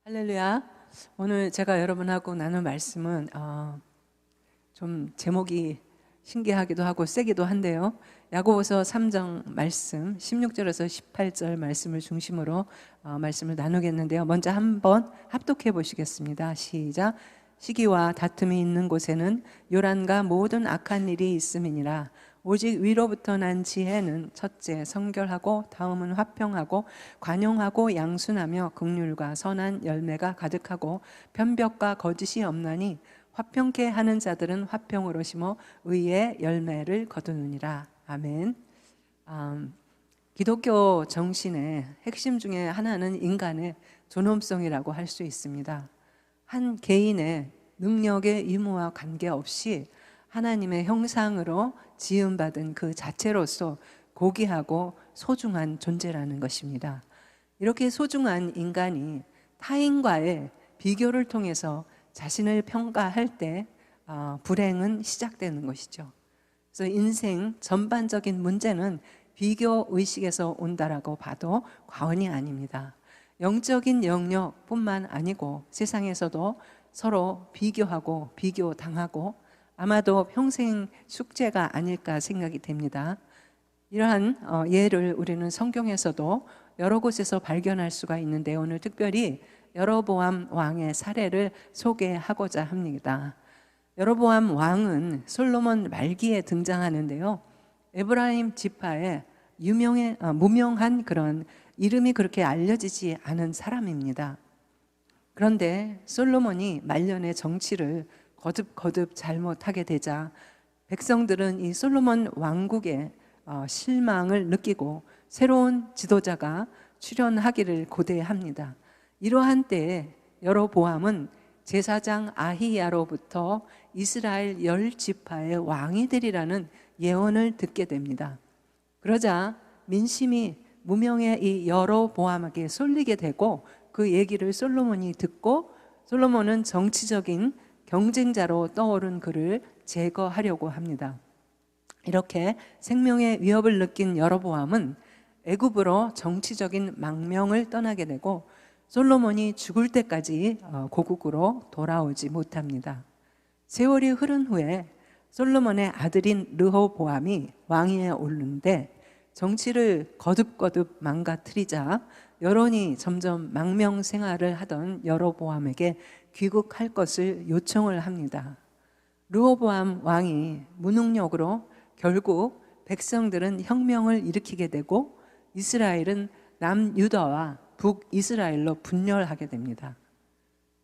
할렐루야. 오늘 제가 여러분하고 나눌 말씀은 좀 제목이 신기하기도 하고 세기도 한데요. 야고보서 3장 말씀 16절에서 18절 말씀을 중심으로 말씀을 나누겠는데요. 먼저 한번 합독해 보시겠습니다. 시작. 시기와 다툼이 있는 곳에는 요란과 모든 악한 일이 있음이니라. 오직 위로부터 난 지혜는 첫째 성결하고 다음은 화평하고 관용하고 양순하며 긍휼과 선한 열매가 가득하고 편벽과 거짓이 없나니 화평케 하는 자들은 화평으로 심어 의의 열매를 거두느니라. 아멘. 기독교 정신의 핵심 중에 하나는 인간의 존엄성이라고 할 수 있습니다. 한 개인의 능력의 유무와 관계없이 하나님의 형상으로 지음받은 그 자체로서 고귀하고 소중한 존재라는 것입니다. 이렇게 소중한 인간이 타인과의 비교를 통해서 자신을 평가할 때 불행은 시작되는 것이죠. 그래서 인생 전반적인 문제는 비교 의식에서 온다라고 봐도 과언이 아닙니다. 영적인 영역뿐만 아니고 세상에서도 서로 비교하고 비교당하고 아마도 평생 숙제가 아닐까 생각이 됩니다. 이러한 예를 우리는 성경에서도 여러 곳에서 발견할 수가 있는데 오늘 특별히 여로보암 왕의 사례를 소개하고자 합니다. 여로보암 왕은 솔로몬 말기에 등장하는데요. 에브라임 지파의 무명한 그런 이름이 그렇게 알려지지 않은 사람입니다. 그런데 솔로몬이 말년의 정치를 거듭 잘못하게 되자 백성들은 이 솔로몬 왕국의 실망을 느끼고 새로운 지도자가 출현하기를 고대합니다. 이러한 때에 여로보암은 제사장 아히야로부터 이스라엘 10지파의 왕이 되리라는 예언을 듣게 됩니다. 그러자 민심이 무명의 이 여로보암에게 쏠리게 되고 그 얘기를 솔로몬이 듣고 솔로몬은 정치적인 경쟁자로 떠오른 그를 제거하려고 합니다. 이렇게 생명의 위협을 느낀 여로보암은 애굽으로 정치적인 망명을 떠나게 되고 솔로몬이 죽을 때까지 고국으로 돌아오지 못합니다. 세월이 흐른 후에 솔로몬의 아들인 르호보암이 왕위에 오르는데 정치를 거듭 망가뜨리자 여론이 점점 망명 생활을 하던 여로보암에게 귀국할 것을 요청을 합니다. 르호보암 왕이 무능력으로 결국 백성들은 혁명을 일으키게 되고 이스라엘은 남유다와 북이스라엘로 분열하게 됩니다.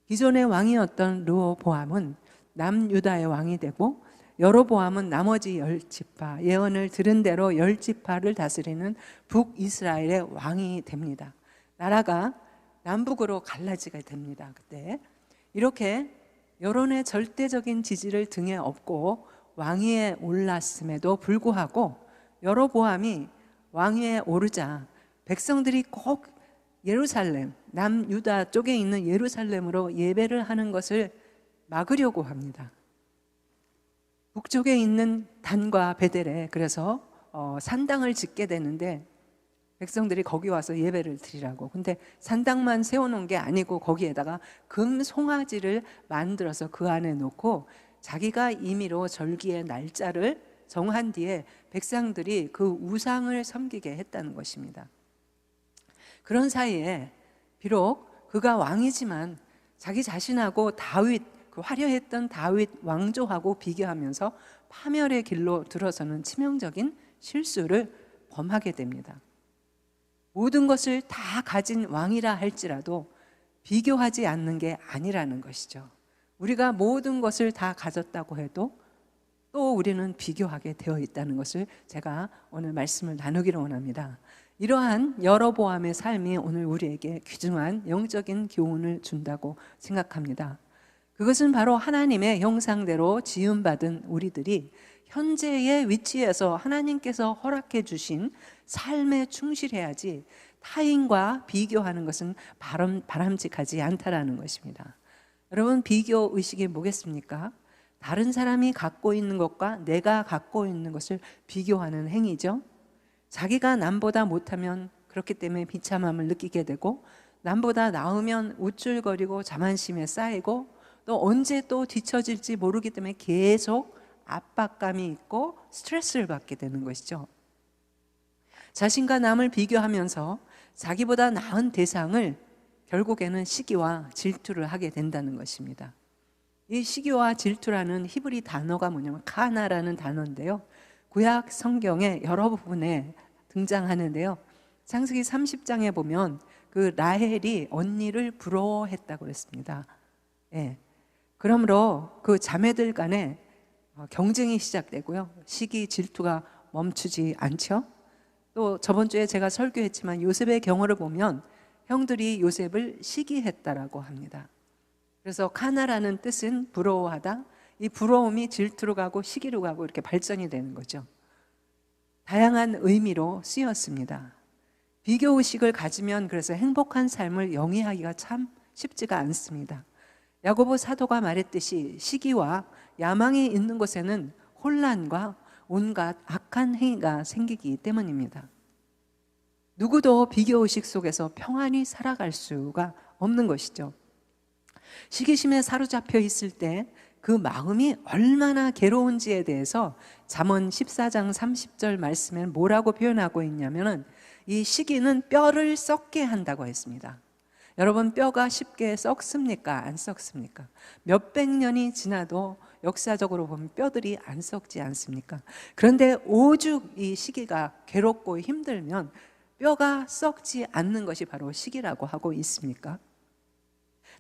기존의 왕이었던 르호보암은 남유다의 왕이 되고 여로보암은 나머지 10지파, 예언을 들은 대로 10지파를 다스리는 북이스라엘의 왕이 됩니다. 나라가 남북으로 갈라지게 됩니다. 그때 이렇게 여론의 절대적인 지지를 등에 업고 왕위에 올랐음에도 불구하고 여로보암이 왕위에 오르자 백성들이 꼭 예루살렘, 남유다 쪽에 있는 예루살렘으로 예배를 하는 것을 막으려고 합니다. 북쪽에 있는 단과 베델에 그래서 산당을 짓게 되는데 백성들이 거기 와서 예배를 드리라고. 근데 산당만 세워놓은 게 아니고 거기에다가 금 송아지를 만들어서 그 안에 놓고 자기가 임의로 절기의 날짜를 정한 뒤에 백성들이 그 우상을 섬기게 했다는 것입니다. 그런 사이에 비록 그가 왕이지만 자기 자신하고 다윗, 그 화려했던 다윗 왕조하고 비교하면서 파멸의 길로 들어서는 치명적인 실수를 범하게 됩니다. 모든 것을 다 가진 왕이라 할지라도 비교하지 않는 게 아니라는 것이죠. 우리가 모든 것을 다 가졌다고 해도 또 우리는 비교하게 되어 있다는 것을 제가 오늘 말씀을 나누기를 원합니다. 이러한 여로보암의 삶이 오늘 우리에게 귀중한 영적인 교훈을 준다고 생각합니다. 그것은 바로 하나님의 형상대로 지음받은 우리들이 현재의 위치에서 하나님께서 허락해 주신 삶에 충실해야지 타인과 비교하는 것은 바람직하지 않다라는 것입니다. 여러분, 비교 의식이 뭐겠습니까? 다른 사람이 갖고 있는 것과 내가 갖고 있는 것을 비교하는 행위죠. 자기가 남보다 못하면 그렇기 때문에 비참함을 느끼게 되고 남보다 나으면 우쭐거리고 자만심에 쌓이고 또 언제 또 뒤처질지 모르기 때문에 계속 압박감이 있고 스트레스를 받게 되는 것이죠. 자신과 남을 비교하면서 자기보다 나은 대상을 결국에는 시기와 질투를 하게 된다는 것입니다. 이 시기와 질투라는 히브리 단어가 뭐냐면 카나라는 단어인데요. 구약 성경에 여러 부분에 등장하는데요. 창세기 30장에 보면 그 라헬이 언니를 부러워했다고 그랬습니다. 예. 그러므로 그 자매들 간에 경쟁이 시작되고요. 시기, 질투가 멈추지 않죠. 또 저번 주에 제가 설교했지만 요셉의 경우를 보면 형들이 요셉을 시기했다라고 합니다. 그래서 카나라는 뜻은 부러워하다. 이 부러움이 질투로 가고 시기로 가고 이렇게 발전이 되는 거죠. 다양한 의미로 쓰였습니다. 비교의식을 가지면 그래서 행복한 삶을 영위하기가 참 쉽지가 않습니다. 야고보 사도가 말했듯이 시기와 야망이 있는 곳에는 혼란과 온갖 악한 행위가 생기기 때문입니다. 누구도 비교의식 속에서 평안히 살아갈 수가 없는 것이죠. 시기심에 사로잡혀 있을 때 그 마음이 얼마나 괴로운지에 대해서 잠언 14장 30절 말씀에 뭐라고 표현하고 있냐면은 이 시기는 뼈를 썩게 한다고 했습니다. 여러분, 뼈가 쉽게 썩습니까? 안 썩습니까? 몇백 년이 지나도 역사적으로 보면 뼈들이 안 썩지 않습니까? 그런데 오죽 이 시기가 괴롭고 힘들면 뼈가 썩지 않는 것이 바로 시기라고 하고 있습니까?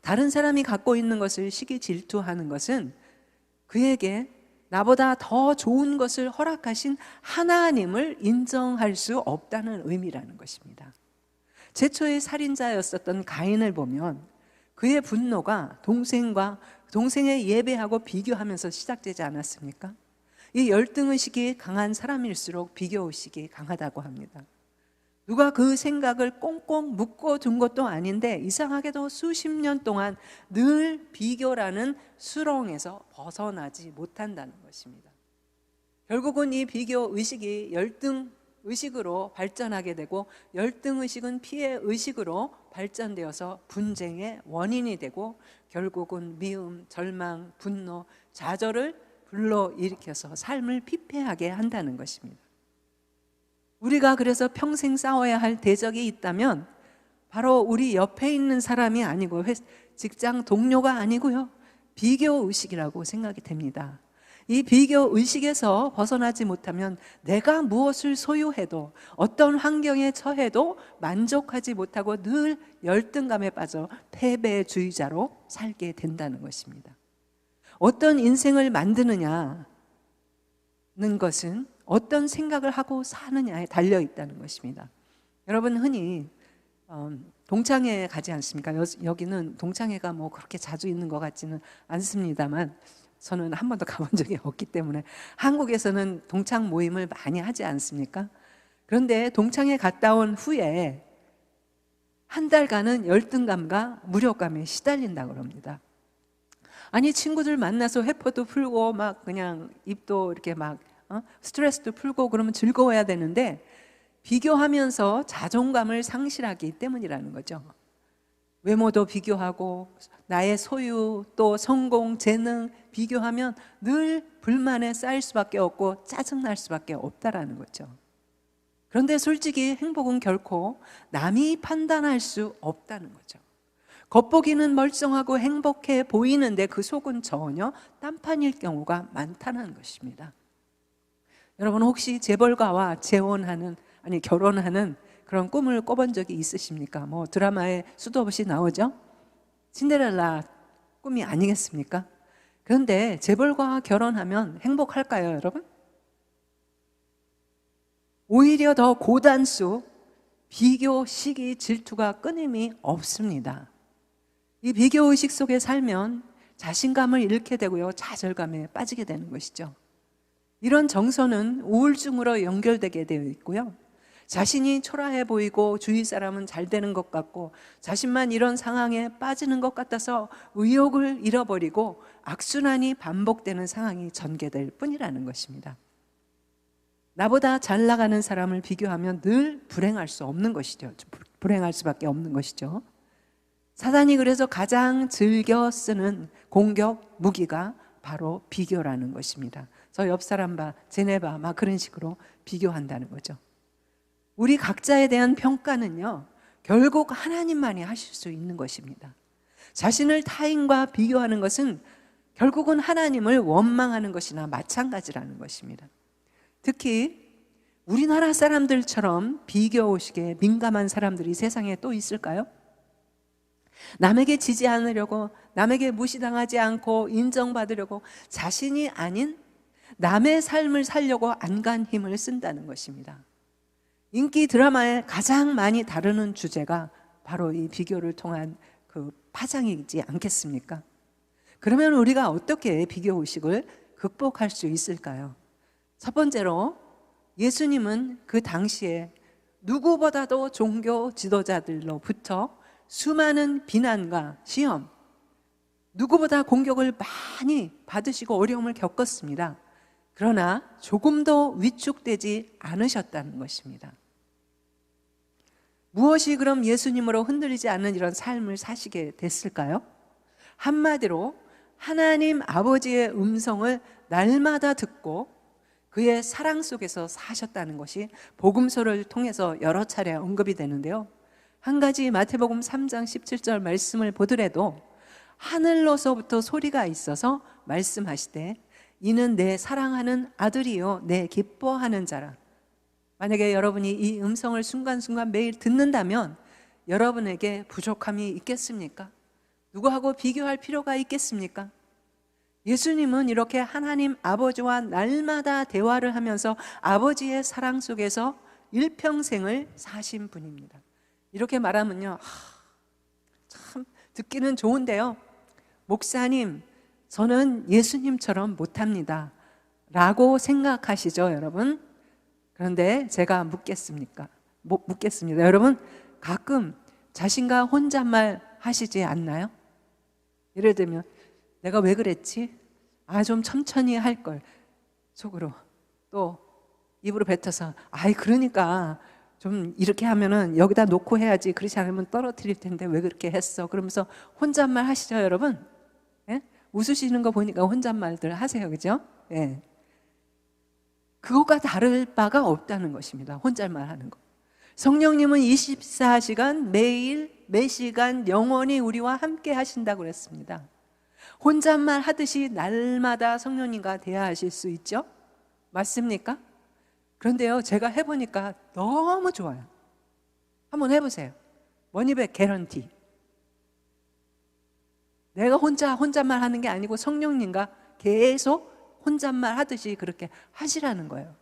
다른 사람이 갖고 있는 것을 시기 질투하는 것은 그에게 나보다 더 좋은 것을 허락하신 하나님을 인정할 수 없다는 의미라는 것입니다. 최초의 살인자였었던 가인을 보면 그의 분노가 동생의 예배하고 비교하면서 시작되지 않았습니까? 이 열등의식이 강한 사람일수록 비교의식이 강하다고 합니다. 누가 그 생각을 꽁꽁 묶어둔 것도 아닌데 이상하게도 수십 년 동안 늘 비교라는 수렁에서 벗어나지 못한다는 것입니다. 결국은 이 비교의식이 열등의식으로 발전하게 되고 열등의식은 피해의식으로 발전되어서 분쟁의 원인이 되고 결국은 미움, 절망, 분노, 좌절을 불러일으켜서 삶을 피폐하게 한다는 것입니다. 우리가 그래서 평생 싸워야 할 대적이 있다면 바로 우리 옆에 있는 사람이 아니고 직장 동료가 아니고요, 비교의식이라고 생각이 됩니다. 이 비교의식에서 벗어나지 못하면 내가 무엇을 소유해도 어떤 환경에 처해도 만족하지 못하고 늘 열등감에 빠져 패배주의자로 살게 된다는 것입니다. 어떤 인생을 만드느냐는 것은 어떤 생각을 하고 사느냐에 달려 있다는 것입니다. 여러분, 흔히 동창회 가지 않습니까? 여기는 동창회가 뭐 그렇게 자주 있는 것 같지는 않습니다만 저는 한 번도 가본 적이 없기 때문에 한국에서는 동창 모임을 많이 하지 않습니까? 그런데 동창회 갔다 온 후에 한 달간은 열등감과 무력감에 시달린다고 합니다. 아니, 친구들 만나서 회포도 풀고 막 그냥 입도 이렇게 막 스트레스도 풀고 그러면 즐거워야 되는데 비교하면서 자존감을 상실하기 때문이라는 거죠. 외모도 비교하고 나의 소유 또 성공, 재능 비교하면 늘 불만에 쌓일 수밖에 없고 짜증날 수밖에 없다라는 거죠. 그런데 솔직히 행복은 결코 남이 판단할 수 없다는 거죠. 겉보기는 멀쩡하고 행복해 보이는데 그 속은 전혀 딴판일 경우가 많다는 것입니다. 여러분, 혹시 재벌가와 결혼하는 그런 꿈을 꿔본 적이 있으십니까? 뭐 드라마에 수도 없이 나오죠? 신데렐라 꿈이 아니겠습니까? 그런데 재벌가와 결혼하면 행복할까요, 여러분? 오히려 더 고단수, 비교, 시기, 질투가 끊임이 없습니다. 이 비교의식 속에 살면 자신감을 잃게 되고요, 좌절감에 빠지게 되는 것이죠. 이런 정서는 우울증으로 연결되게 되어 있고요, 자신이 초라해 보이고 주위 사람은 잘 되는 것 같고 자신만 이런 상황에 빠지는 것 같아서 의욕을 잃어버리고 악순환이 반복되는 상황이 전개될 뿐이라는 것입니다. 나보다 잘 나가는 사람을 비교하면 늘 불행할 수 없는 것이죠. 불행할 수밖에 없는 것이죠. 사단이 그래서 가장 즐겨 쓰는 공격 무기가 바로 비교라는 것입니다. 저 옆 사람 봐, 쟤네 봐, 막 그런 식으로 비교한다는 거죠. 우리 각자에 대한 평가는요, 결국 하나님만이 하실 수 있는 것입니다. 자신을 타인과 비교하는 것은 결국은 하나님을 원망하는 것이나 마찬가지라는 것입니다. 특히 우리나라 사람들처럼 비교의식에 민감한 사람들이 세상에 또 있을까요? 남에게 지지 않으려고, 남에게 무시당하지 않고 인정받으려고 자신이 아닌 남의 삶을 살려고 안간 힘을 쓴다는 것입니다. 인기 드라마에 가장 많이 다루는 주제가 바로 이 비교를 통한 그 파장이지 않겠습니까? 그러면 우리가 어떻게 비교의식을 극복할 수 있을까요? 첫 번째로 예수님은 그 당시에 누구보다도 종교 지도자들로부터 수많은 비난과 시험, 누구보다 공격을 많이 받으시고 어려움을 겪었습니다. 그러나 조금도 위축되지 않으셨다는 것입니다. 무엇이 그럼 예수님으로 흔들리지 않는 이런 삶을 사시게 됐을까요? 한마디로 하나님 아버지의 음성을 날마다 듣고 그의 사랑 속에서 사셨다는 것이 복음서를 통해서 여러 차례 언급이 되는데요. 한 가지 마태복음 3장 17절 말씀을 보더라도 하늘로서부터 소리가 있어서 말씀하시되 이는 내 사랑하는 아들이요 내 기뻐하는 자라. 만약에 여러분이 이 음성을 순간순간 매일 듣는다면 여러분에게 부족함이 있겠습니까? 누구하고 비교할 필요가 있겠습니까? 예수님은 이렇게 하나님 아버지와 날마다 대화를 하면서 아버지의 사랑 속에서 일평생을 사신 분입니다. 이렇게 말하면요, 참 듣기는 좋은데요, 목사님, 저는 예수님처럼 못합니다 라고 생각하시죠, 여러분? 그런데 제가 묻겠습니다. 여러분, 가끔 자신과 혼잣말 하시지 않나요? 예를 들면 내가 왜 그랬지? 좀 천천히 할 걸. 속으로. 또 입으로 뱉어서 그러니까 좀 이렇게 하면은 여기다 놓고 해야지, 그렇지 않으면 떨어뜨릴 텐데 왜 그렇게 했어? 그러면서 혼잣말 하시죠, 여러분? 예? 웃으시는 거 보니까 혼잣말들 하세요, 그죠? 예. 그것과 다를 바가 없다는 것입니다. 혼잣말 하는 거. 성령님은 24시간 매일 매시간 영원히 우리와 함께 하신다고 그랬습니다. 혼잣말 하듯이 날마다 성령님과 대화하실 수 있죠? 맞습니까? 그런데요, 제가 해보니까 너무 좋아요. 한번 해보세요. 머니백 개런티. 내가 혼잣말 하는 게 아니고 성령님과 계속 혼잣말 하듯이 그렇게 하시라는 거예요.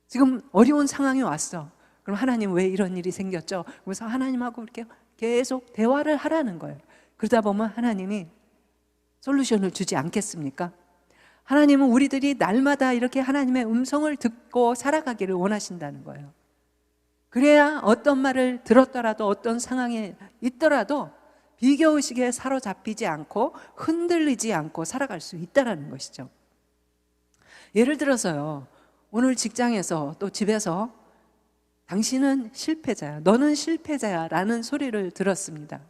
지금 어려운 상황이 왔어. 그럼 하나님 왜 이런 일이 생겼죠? 그래서 하나님하고 이렇게 계속 대화를 하라는 거예요. 그러다 보면 하나님이 솔루션을 주지 않겠습니까? 하나님은 우리들이 날마다 이렇게 하나님의 음성을 듣고 살아가기를 원하신다는 거예요. 그래야 어떤 말을 들었더라도 어떤 상황에 있더라도 비교의식에 사로잡히지 않고 흔들리지 않고 살아갈 수 있다는 것이죠. 예를 들어서요, 오늘 직장에서 또 집에서 당신은 실패자야, 너는 실패자야 라는 소리를 들었습니다.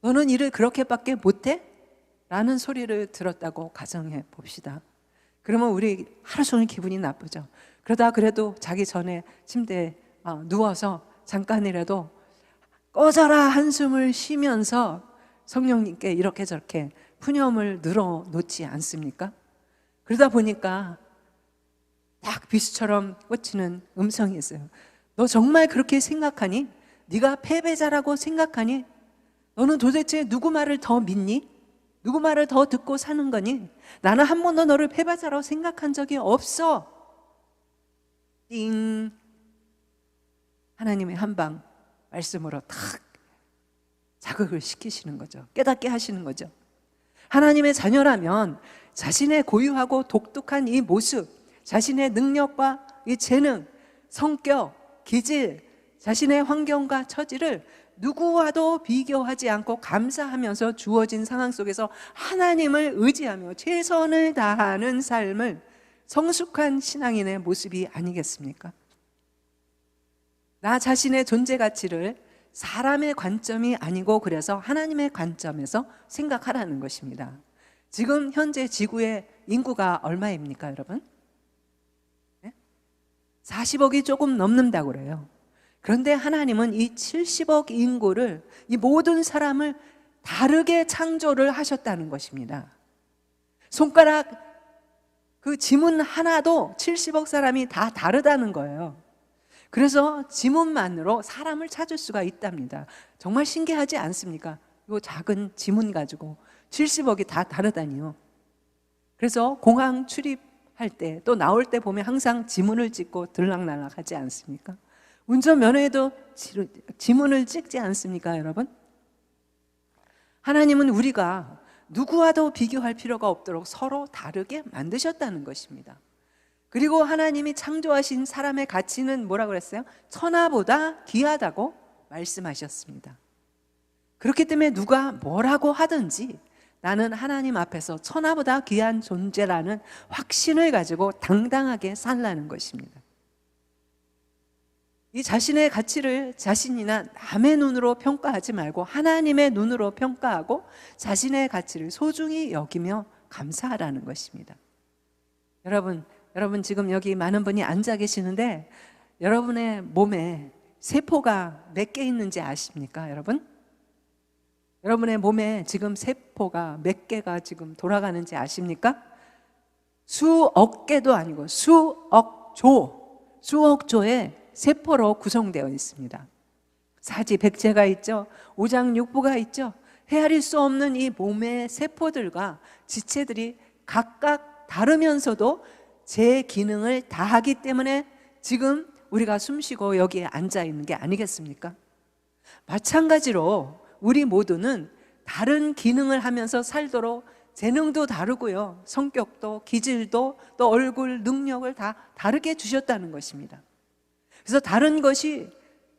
너는 일을 그렇게밖에 못해? 라는 소리를 들었다고 가정해 봅시다. 그러면 우리 하루 종일 기분이 나쁘죠. 그러다 그래도 자기 전에 침대에 누워서 잠깐이라도 꺼져라 한숨을 쉬면서 성령님께 이렇게 저렇게 푸념을 늘어놓지 않습니까? 그러다 보니까 딱 비수처럼 꽂히는 음성이 있어요. 너 정말 그렇게 생각하니? 네가 패배자라고 생각하니? 너는 도대체 누구 말을 더 믿니? 누구 말을 더 듣고 사는 거니? 나는 한 번도 너를 패배자라고 생각한 적이 없어. 띵. 하나님의 한방 말씀으로 탁 자극을 시키시는 거죠. 깨닫게 하시는 거죠. 하나님의 자녀라면 자신의 고유하고 독특한 이 모습, 자신의 능력과 이 재능, 성격, 기질, 자신의 환경과 처지를 누구와도 비교하지 않고 감사하면서 주어진 상황 속에서 하나님을 의지하며 최선을 다하는 삶을 성숙한 신앙인의 모습이 아니겠습니까? 나 자신의 존재 가치를 사람의 관점이 아니고 그래서 하나님의 관점에서 생각하라는 것입니다. 지금 현재 지구의 인구가 얼마입니까, 여러분? 40억이 조금 넘는다고 그래요. 그런데 하나님은 이 70억 인구를, 이 모든 사람을 다르게 창조를 하셨다는 것입니다. 손가락 그 지문 하나도 70억 사람이 다 다르다는 거예요. 그래서 지문만으로 사람을 찾을 수가 있답니다. 정말 신기하지 않습니까? 이 작은 지문 가지고 70억이 다 다르다니요. 그래서 공항 출입할 때 또 나올 때 보면 항상 지문을 찍고 들락날락 하지 않습니까? 운전면허에도 지문을 찍지 않습니까, 여러분? 하나님은 우리가 누구와도 비교할 필요가 없도록 서로 다르게 만드셨다는 것입니다. 그리고 하나님이 창조하신 사람의 가치는 뭐라고 그랬어요? 천하보다 귀하다고 말씀하셨습니다. 그렇기 때문에 누가 뭐라고 하든지 나는 하나님 앞에서 천하보다 귀한 존재라는 확신을 가지고 당당하게 살라는 것입니다. 이 자신의 가치를 자신이나 남의 눈으로 평가하지 말고 하나님의 눈으로 평가하고 자신의 가치를 소중히 여기며 감사하라는 것입니다. 여러분 지금 여기 많은 분이 앉아 계시는데 여러분의 몸에 세포가 몇 개 있는지 아십니까, 여러분? 여러분의 몸에 지금 세포가 몇 개가 지금 돌아가는지 아십니까? 수억 개도 아니고 수억 조의 세포로 구성되어 있습니다. 사지백체가 있죠. 오장육부가 있죠. 헤아릴 수 없는 이 몸의 세포들과 지체들이 각각 다르면서도 제 기능을 다하기 때문에 지금 우리가 숨쉬고 여기에 앉아 있는 게 아니겠습니까? 마찬가지로 우리 모두는 다른 기능을 하면서 살도록 재능도 다르고요, 성격도 기질도 또 얼굴 능력을 다 다르게 주셨다는 것입니다. 그래서 다른 것이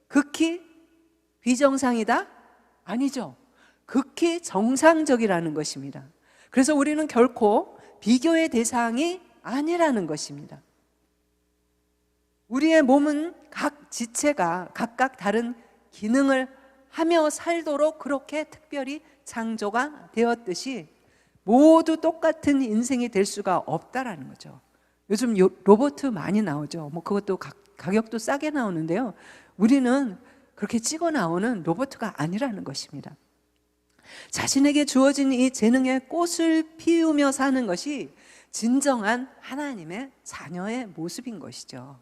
극히 비정상이다? 아니죠. 극히 정상적이라는 것입니다. 그래서 우리는 결코 비교의 대상이 아니라는 것입니다. 우리의 몸은 각 지체가 각각 다른 기능을 하며 살도록 그렇게 특별히 창조가 되었듯이 모두 똑같은 인생이 될 수가 없다라는 거죠. 요즘 로봇 많이 나오죠. 그것도 가격도 싸게 나오는데요. 우리는 그렇게 찍어 나오는 로봇가 아니라는 것입니다. 자신에게 주어진 이 재능의 꽃을 피우며 사는 것이 진정한 하나님의 자녀의 모습인 것이죠.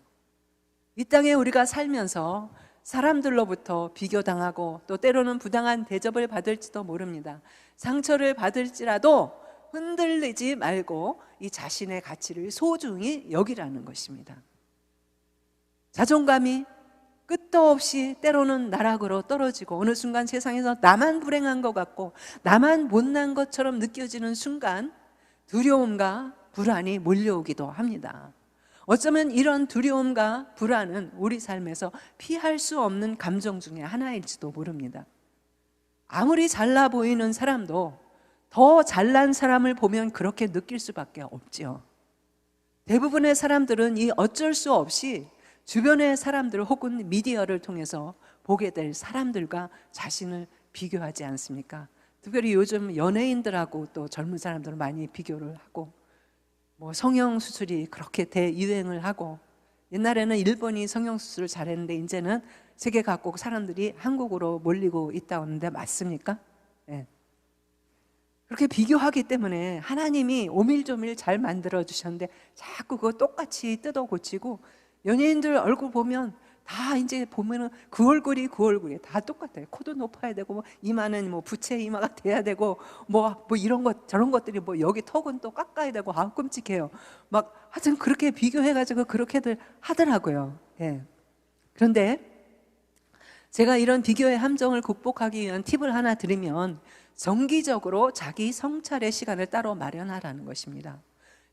이 땅에 우리가 살면서 사람들로부터 비교당하고 또 때로는 부당한 대접을 받을지도 모릅니다. 상처를 받을지라도 흔들리지 말고 이 자신의 가치를 소중히 여기라는 것입니다. 자존감이 끝도 없이 때로는 나락으로 떨어지고 어느 순간 세상에서 나만 불행한 것 같고 나만 못난 것처럼 느껴지는 순간 두려움과 불안이 몰려오기도 합니다. 어쩌면 이런 두려움과 불안은 우리 삶에서 피할 수 없는 감정 중에 하나일지도 모릅니다. 아무리 잘나 보이는 사람도 더 잘난 사람을 보면 그렇게 느낄 수밖에 없죠. 대부분의 사람들은 이 어쩔 수 없이 주변의 사람들 혹은 미디어를 통해서 보게 될 사람들과 자신을 비교하지 않습니까? 특별히 요즘 연예인들하고 또 젊은 사람들은 많이 비교를 하고 성형수술이 그렇게 대유행을 하고 옛날에는 일본이 성형수술을 잘했는데 이제는 세계 각국 사람들이 한국으로 몰리고 있다고 하는데 맞습니까? 네. 그렇게 비교하기 때문에 하나님이 오밀조밀 잘 만들어 주셨는데 자꾸 그거 똑같이 뜯어 고치고 연예인들 얼굴 보면 다 이제 보면은 그 얼굴이 다 똑같아요. 코도 높아야 되고 이마는 부채 이마가 돼야 되고 이런 것 저런 것들이 여기 턱은 또 깎아야 되고 끔찍해요. 하여튼 그렇게 비교해가지고 그렇게들 하더라고요. 예. 그런데 제가 이런 비교의 함정을 극복하기 위한 팁을 하나 드리면 정기적으로 자기 성찰의 시간을 따로 마련하라는 것입니다.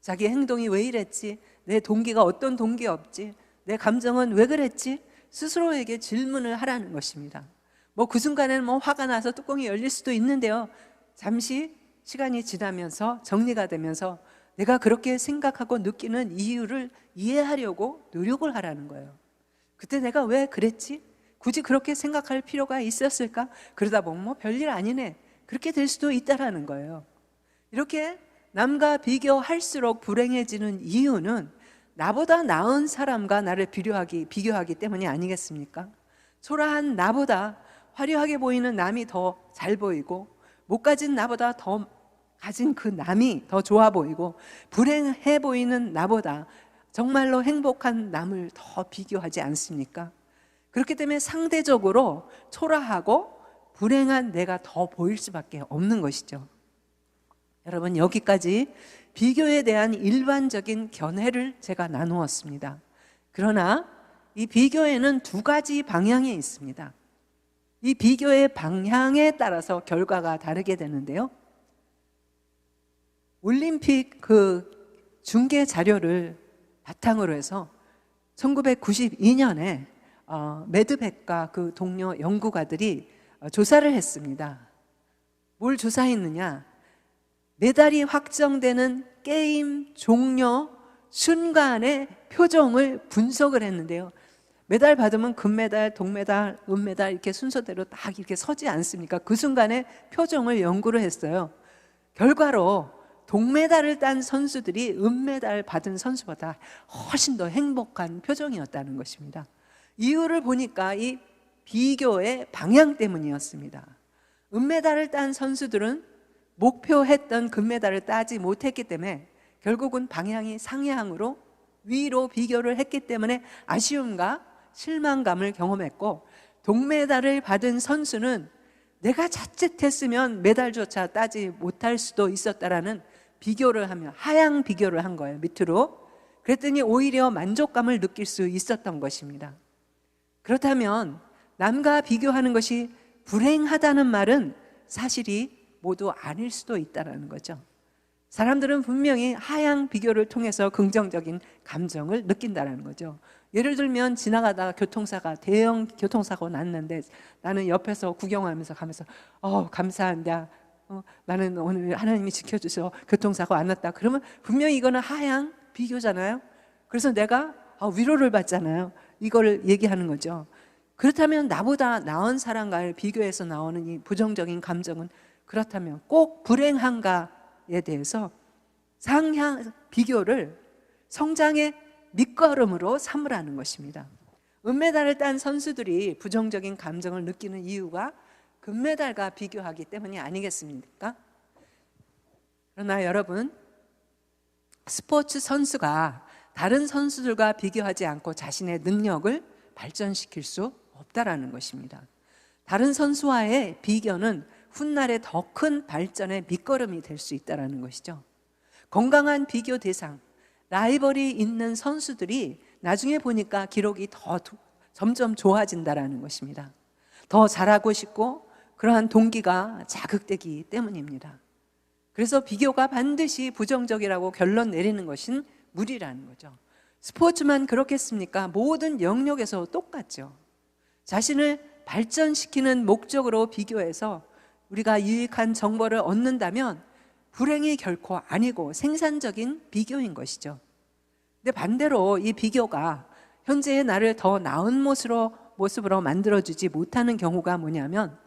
자기 행동이 왜 이랬지? 내 동기가 어떤 동기였지? 내 감정은 왜 그랬지? 스스로에게 질문을 하라는 것입니다. 그 순간에는 화가 나서 뚜껑이 열릴 수도 있는데요. 잠시 시간이 지나면서 정리가 되면서 내가 그렇게 생각하고 느끼는 이유를 이해하려고 노력을 하라는 거예요. 그때 내가 왜 그랬지? 굳이 그렇게 생각할 필요가 있었을까? 그러다 보면 뭐 별일 아니네, 그렇게 될 수도 있다라는 거예요. 이렇게 남과 비교할수록 불행해지는 이유는 나보다 나은 사람과 나를 비교하기 때문이 아니겠습니까? 초라한 나보다 화려하게 보이는 남이 더 잘 보이고, 못 가진 나보다 더 가진 그 남이 더 좋아 보이고, 불행해 보이는 나보다 정말로 행복한 남을 더 비교하지 않습니까? 그렇기 때문에 상대적으로 초라하고 불행한 내가 더 보일 수밖에 없는 것이죠. 여러분, 여기까지 비교에 대한 일반적인 견해를 제가 나누었습니다. 그러나 이 비교에는 두 가지 방향이 있습니다. 이 비교의 방향에 따라서 결과가 다르게 되는데요. 올림픽 그 중계 자료를 바탕으로 해서 1992년에 매드백과 그 동료 연구가들이 조사를 했습니다. 뭘 조사했느냐? 메달이 확정되는 게임 종료 순간의 표정을 분석을 했는데요. 메달 받으면 금메달, 동메달, 은메달 이렇게 순서대로 딱 이렇게 서지 않습니까? 그 순간의 표정을 연구를 했어요. 결과로 동메달을 딴 선수들이 은메달 받은 선수보다 훨씬 더 행복한 표정이었다는 것입니다. 이유를 보니까 이 비교의 방향 때문이었습니다. 은메달을 딴 선수들은 목표했던 금메달을 따지 못했기 때문에 결국은 방향이 상향으로 위로 비교를 했기 때문에 아쉬움과 실망감을 경험했고, 동메달을 받은 선수는 내가 자칫했으면 메달조차 따지 못할 수도 있었다라는 비교를 하며 하향 비교를 한 거예요, 밑으로. 그랬더니 오히려 만족감을 느낄 수 있었던 것입니다. 그렇다면 남과 비교하는 것이 불행하다는 말은 사실이 모두 아닐 수도 있다는 거죠. 사람들은 분명히 하향 비교를 통해서 긍정적인 감정을 느낀다는 거죠. 예를 들면 지나가다가 대형 교통사고 났는데 나는 옆에서 구경하면서 가면서 감사한다, 나는 오늘 하나님이 지켜주셔서 교통사고 안 났다, 그러면 분명히 이거는 하향 비교잖아요. 그래서 내가 위로를 받잖아요. 이걸 얘기하는 거죠. 그렇다면 나보다 나은 사람과의 비교해서 나오는 이 부정적인 감정은, 그렇다면 꼭 불행한가에 대해서 상향 비교를 성장의 밑거름으로 삼으라는 것입니다. 은메달을 딴 선수들이 부정적인 감정을 느끼는 이유가 금메달과 비교하기 때문이 아니겠습니까? 그러나 여러분, 스포츠 선수가 다른 선수들과 비교하지 않고 자신의 능력을 발전시킬 수 없다라는 것입니다. 다른 선수와의 비교는 훗날에 더 큰 발전의 밑거름이 될 수 있다는 것이죠. 건강한 비교 대상, 라이벌이 있는 선수들이 나중에 보니까 기록이 점점 좋아진다는 것입니다. 더 잘하고 싶고 그러한 동기가 자극되기 때문입니다. 그래서 비교가 반드시 부정적이라고 결론 내리는 것은 무리라는 거죠. 스포츠만 그렇겠습니까? 모든 영역에서 똑같죠. 자신을 발전시키는 목적으로 비교해서 우리가 유익한 정보를 얻는다면 불행이 결코 아니고 생산적인 비교인 것이죠. 근데 반대로 이 비교가 현재의 나를 더 나은 모습으로 만들어주지 못하는 경우가 뭐냐면,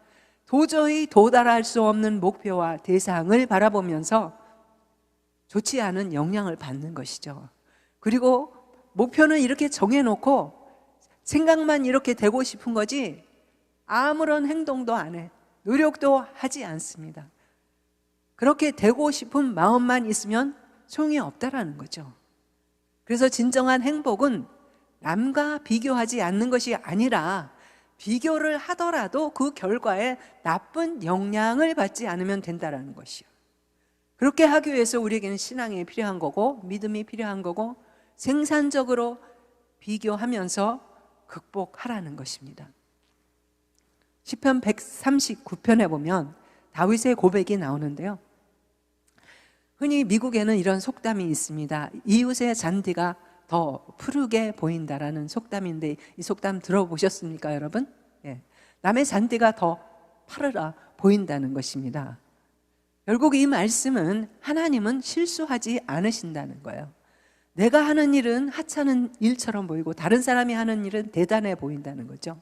도저히 도달할 수 없는 목표와 대상을 바라보면서 좋지 않은 영향을 받는 것이죠. 그리고 목표는 이렇게 정해놓고 생각만 이렇게 되고 싶은 거지 아무런 행동도 안 해, 노력도 하지 않습니다. 그렇게 되고 싶은 마음만 있으면 소용이 없다라는 거죠. 그래서 진정한 행복은 남과 비교하지 않는 것이 아니라 비교를 하더라도 그 결과에 나쁜 영향을 받지 않으면 된다라는 것이요. 그렇게 하기 위해서 우리에게는 신앙이 필요한 거고 믿음이 필요한 거고 생산적으로 비교하면서 극복하라는 것입니다. 시편 139편에 보면 다윗의 고백이 나오는데요. 흔히 미국에는 이런 속담이 있습니다. 이웃의 잔디가 더 푸르게 보인다라는 속담인데, 이 속담 들어보셨습니까, 여러분? 예. 남의 잔디가 더 파르라 보인다는 것입니다. 결국 이 말씀은 하나님은 실수하지 않으신다는 거예요. 내가 하는 일은 하찮은 일처럼 보이고 다른 사람이 하는 일은 대단해 보인다는 거죠.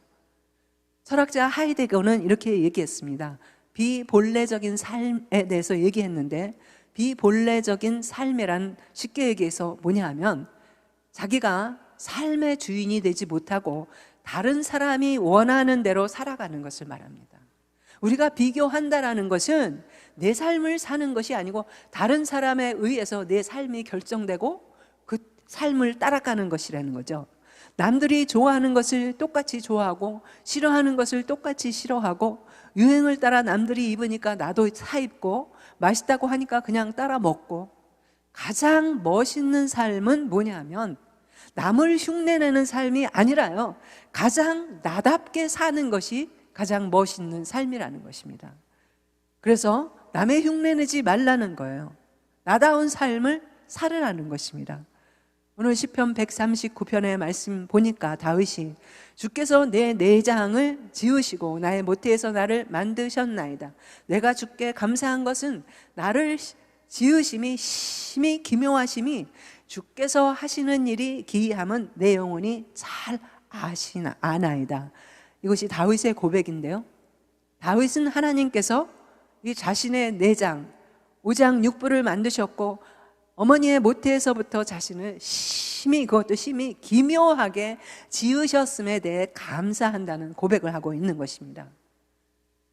철학자 하이데거는 이렇게 얘기했습니다. 비본래적인 삶에 대해서 얘기했는데, 비본래적인 삶이란 쉽게 얘기해서 뭐냐 하면 자기가 삶의 주인이 되지 못하고 다른 사람이 원하는 대로 살아가는 것을 말합니다. 우리가 비교한다라는 것은 내 삶을 사는 것이 아니고 다른 사람에 의해서 내 삶이 결정되고 그 삶을 따라가는 것이라는 거죠. 남들이 좋아하는 것을 똑같이 좋아하고 싫어하는 것을 똑같이 싫어하고, 유행을 따라 남들이 입으니까 나도 사 입고, 맛있다고 하니까 그냥 따라 먹고, 가장 멋있는 삶은 뭐냐 하면 남을 흉내내는 삶이 아니라요, 가장 나답게 사는 것이 가장 멋있는 삶이라는 것입니다. 그래서 남의 흉내내지 말라는 거예요. 나다운 삶을 살으라는 것입니다. 오늘 시편 139편의 말씀 보니까 다윗이 주께서 내 내장을 지으시고 나의 모태에서 나를 만드셨나이다. 내가 주께 감사한 것은 나를 지으심이 심히 기묘하심이 주께서 하시는 일이 기이함은 내 영혼이 잘 아나이다. 이것이 다윗의 고백인데요, 다윗은 하나님께서 이 자신의 내장, 오장 육부를 만드셨고 어머니의 모태에서부터 자신을 심히, 그것도 심히 기묘하게 지으셨음에 대해 감사한다는 고백을 하고 있는 것입니다.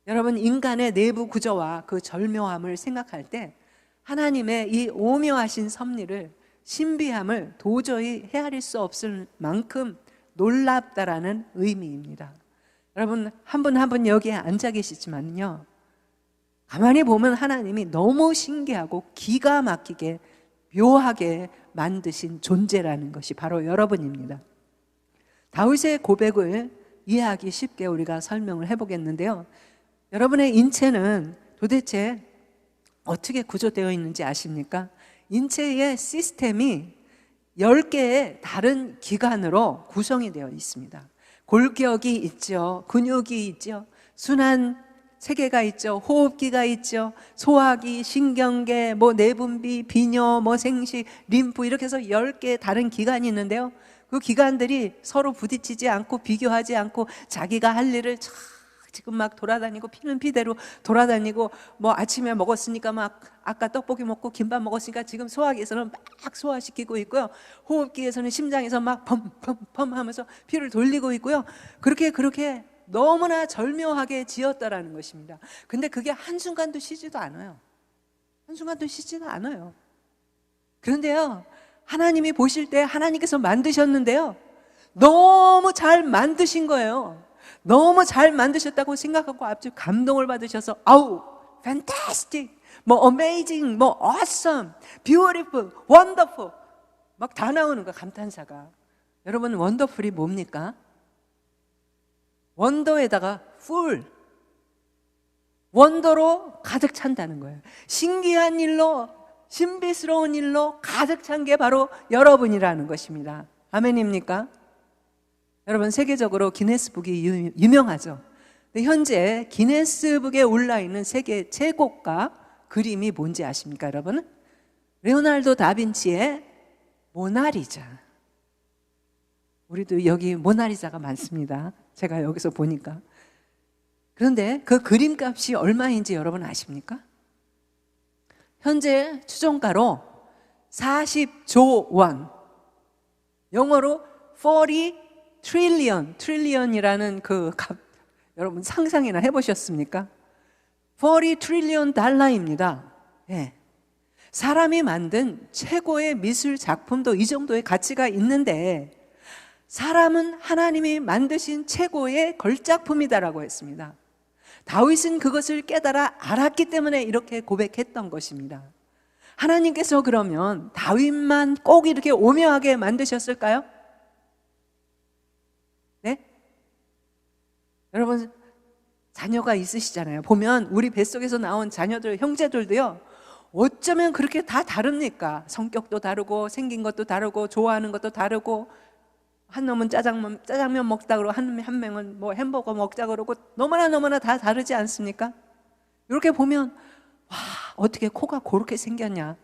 여러분, 인간의 내부 구조와 그 절묘함을 생각할 때 하나님의 이 오묘하신 섭리를, 신비함을 도저히 헤아릴 수 없을 만큼 놀랍다라는 의미입니다. 여러분, 한 분 한 분 여기에 앉아 계시지만요, 가만히 보면 하나님이 너무 신기하고 기가 막히게 묘하게 만드신 존재라는 것이 바로 여러분입니다. 다윗의 고백을 이해하기 쉽게 우리가 설명을 해보겠는데요, 여러분의 인체는 도대체 어떻게 구조되어 있는지 아십니까? 인체의 시스템이 10개의 다른 기관으로 구성이 되어 있습니다. 골격이 있죠, 근육이 있죠, 순환 세계가 있죠, 호흡기가 있죠, 소화기, 신경계, 내분비, 비뇨, 생식, 림프, 이렇게 해서 10개의 다른 기관이 있는데요, 그 기관들이 서로 부딪히지 않고 비교하지 않고 자기가 할 일을 지금 막 돌아다니고, 피는 피대로 돌아다니고, 아침에 먹었으니까 막 아까 떡볶이 먹고 김밥 먹었으니까 지금 소화기에서는 막 소화시키고 있고요, 호흡기에서는 심장에서 막 펌펌펌 하면서 피를 돌리고 있고요. 그렇게 너무나 절묘하게 지었다라는 것입니다. 근데 그게 한순간도 쉬지도 않아요. 한순간도 쉬지도 않아요. 그런데요, 하나님이 보실 때 하나님께서 만드셨는데요, 너무 잘 만드신 거예요. 너무 잘 만드셨다고 생각하고 아주 감동을 받으셔서 아우, fantastic, amazing, awesome, beautiful, wonderful 막 다 나오는 거야, 감탄사가. 여러분, wonderful이 뭡니까? 원더에다가 full, 원더로 가득 찬다는 거예요. 신기한 일로, 신비스러운 일로 가득 찬 게 바로 여러분이라는 것입니다. 아멘입니까? 여러분, 세계적으로 기네스북이 유명하죠. 근데 현재 기네스북에 올라있는 세계 최고가 그림이 뭔지 아십니까, 여러분? 레오나르도 다빈치의 모나리자. 우리도 여기 모나리자가 많습니다, 제가 여기서 보니까. 그런데 그 그림값이 얼마인지 여러분 아십니까? 현재 추정가로 40조 원, 영어로 40 트릴리언이라는 그 값, 여러분 상상이나 해보셨습니까? 40 트릴리언 달러입니다. 예. 사람이 만든 최고의 미술 작품도 이 정도의 가치가 있는데, 사람은 하나님이 만드신 최고의 걸작품이다라고 했습니다. 다윗은 그것을 깨달아 알았기 때문에 이렇게 고백했던 것입니다. 하나님께서 그러면 다윗만 꼭 이렇게 오묘하게 만드셨을까요? 네? 여러분, 자녀가 있으시잖아요. 보면 우리 뱃속에서 나온 자녀들, 형제들도요, 어쩌면 그렇게 다 다릅니까? 성격도 다르고 생긴 것도 다르고 좋아하는 것도 다르고, 한 놈은 짜장면 먹다 그러고 한 명은 햄버거 먹자 그러고, 너무나 다 다르지 않습니까? 이렇게 보면 와, 어떻게 코가 그렇게 생겼냐,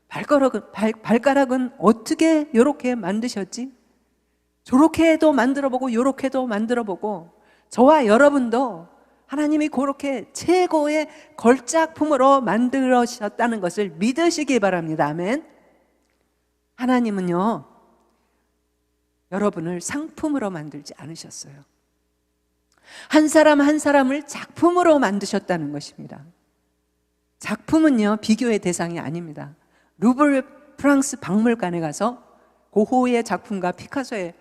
발가락은 어떻게 이렇게 만드셨지? 저렇게도 만들어보고 요렇게도 만들어보고, 저와 여러분도 하나님이 그렇게 최고의 걸작품으로 만들어주셨다는 것을 믿으시기 바랍니다. 아멘. 하나님은요, 여러분을 상품으로 만들지 않으셨어요. 한 사람 한 사람을 작품으로 만드셨다는 것입니다. 작품은요, 비교의 대상이 아닙니다. 루브르 프랑스 박물관에 가서 고흐의 작품과 피카소의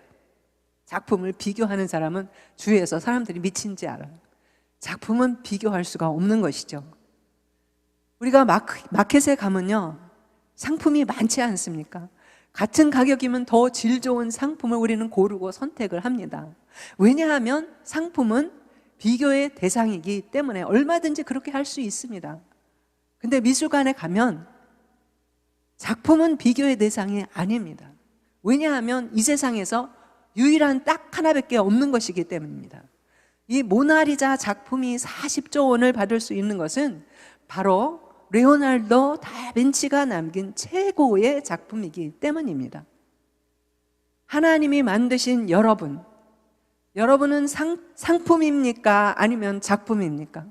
작품을 비교하는 사람은 주위에서 사람들이 미친지 알아요. 작품은 비교할 수가 없는 것이죠. 우리가 마켓에 가면요, 상품이 많지 않습니까? 같은 가격이면 더 질 좋은 상품을 우리는 고르고 선택을 합니다. 왜냐하면 상품은 비교의 대상이기 때문에 얼마든지 그렇게 할 수 있습니다. 근데 미술관에 가면 작품은 비교의 대상이 아닙니다. 왜냐하면 이 세상에서 유일한 딱 하나밖에 없는 것이기 때문입니다. 이 모나리자 작품이 40조 원을 받을 수 있는 것은 바로 레오나르도 다빈치가 남긴 최고의 작품이기 때문입니다. 하나님이 만드신 여러분은 상품입니까? 아니면 작품입니까?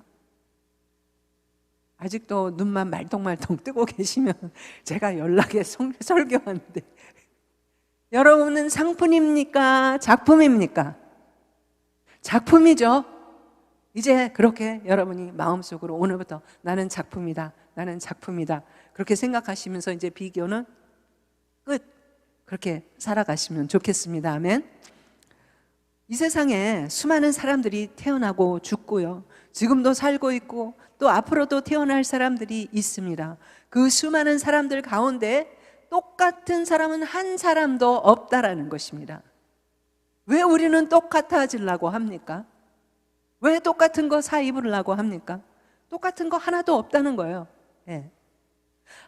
아직도 눈만 말똥말똥 뜨고 계시면 제가 연락에 설교하는데, 여러분은 상품입니까? 작품입니까? 작품이죠. 이제 그렇게 여러분이 마음속으로 오늘부터 나는 작품이다, 나는 작품이다, 그렇게 생각하시면서 이제 비교는 끝, 그렇게 살아가시면 좋겠습니다. 아멘. 이 세상에 수많은 사람들이 태어나고 죽고요, 지금도 살고 있고 또 앞으로도 태어날 사람들이 있습니다. 그 수많은 사람들 가운데 똑같은 사람은 한 사람도 없다라는 것입니다. 왜 우리는 똑같아지려고 합니까? 왜 똑같은 거 사 입으려고 합니까? 똑같은 거 하나도 없다는 거예요. 네.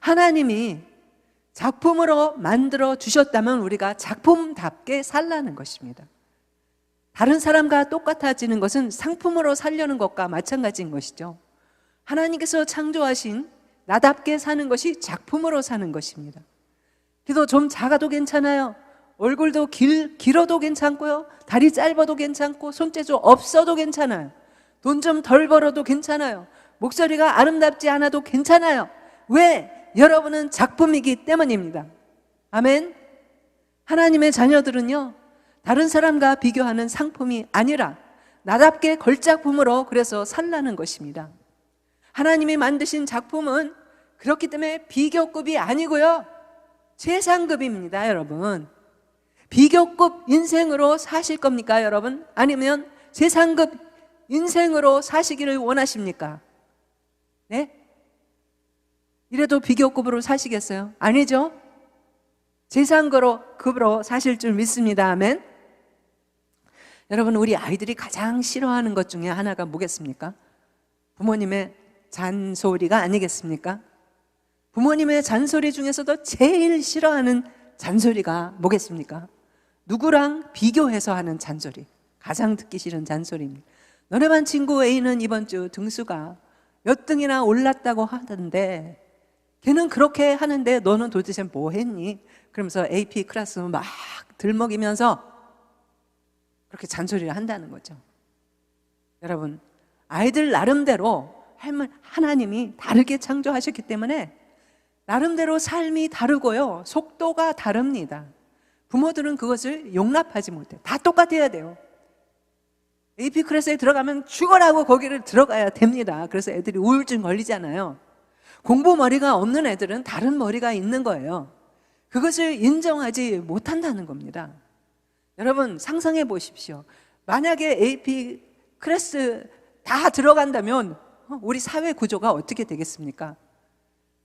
하나님이 작품으로 만들어 주셨다면 우리가 작품답게 살라는 것입니다. 다른 사람과 똑같아지는 것은 상품으로 살려는 것과 마찬가지인 것이죠. 하나님께서 창조하신 나답게 사는 것이 작품으로 사는 것입니다. 키도 좀 작아도 괜찮아요. 얼굴도 길어도 괜찮고요, 다리 짧아도 괜찮고, 손재주 없어도 괜찮아요. 돈 좀 덜 벌어도 괜찮아요. 목소리가 아름답지 않아도 괜찮아요. 왜? 여러분은 작품이기 때문입니다. 아멘. 하나님의 자녀들은요, 다른 사람과 비교하는 상품이 아니라 나답게 걸작품으로 그래서 살라는 것입니다. 하나님이 만드신 작품은 그렇기 때문에 비교급이 아니고요, 최상급입니다. 여러분, 비교급 인생으로 사실 겁니까, 여러분? 아니면 최상급 인생으로 사시기를 원하십니까? 네? 이래도 비교급으로 사시겠어요? 아니죠? 최상급으로 사실 줄 믿습니다. 아멘. 여러분, 우리 아이들이 가장 싫어하는 것 중에 하나가 뭐겠습니까? 부모님의 잔소리가 아니겠습니까? 부모님의 잔소리 중에서도 제일 싫어하는 잔소리가 뭐겠습니까? 누구랑 비교해서 하는 잔소리, 가장 듣기 싫은 잔소리입니다. 너네 반 친구 A는 이번 주 등수가 몇 등이나 올랐다고 하던데 걔는 그렇게 하는데 너는 도대체 뭐 했니? 그러면서 AP 클래스 막 들먹이면서 그렇게 잔소리를 한다는 거죠. 여러분, 아이들 나름대로 하나님이 다르게 창조하셨기 때문에 나름대로 삶이 다르고요, 속도가 다릅니다. 부모들은 그것을 용납하지 못해요. 다 똑같아야 돼요. AP 클래스에 들어가면 죽어라고 거기를 들어가야 됩니다. 그래서 애들이 우울증 걸리잖아요. 공부 머리가 없는 애들은 다른 머리가 있는 거예요. 그것을 인정하지 못한다는 겁니다. 여러분, 상상해 보십시오. 만약에 AP 클래스 다 들어간다면 우리 사회 구조가 어떻게 되겠습니까?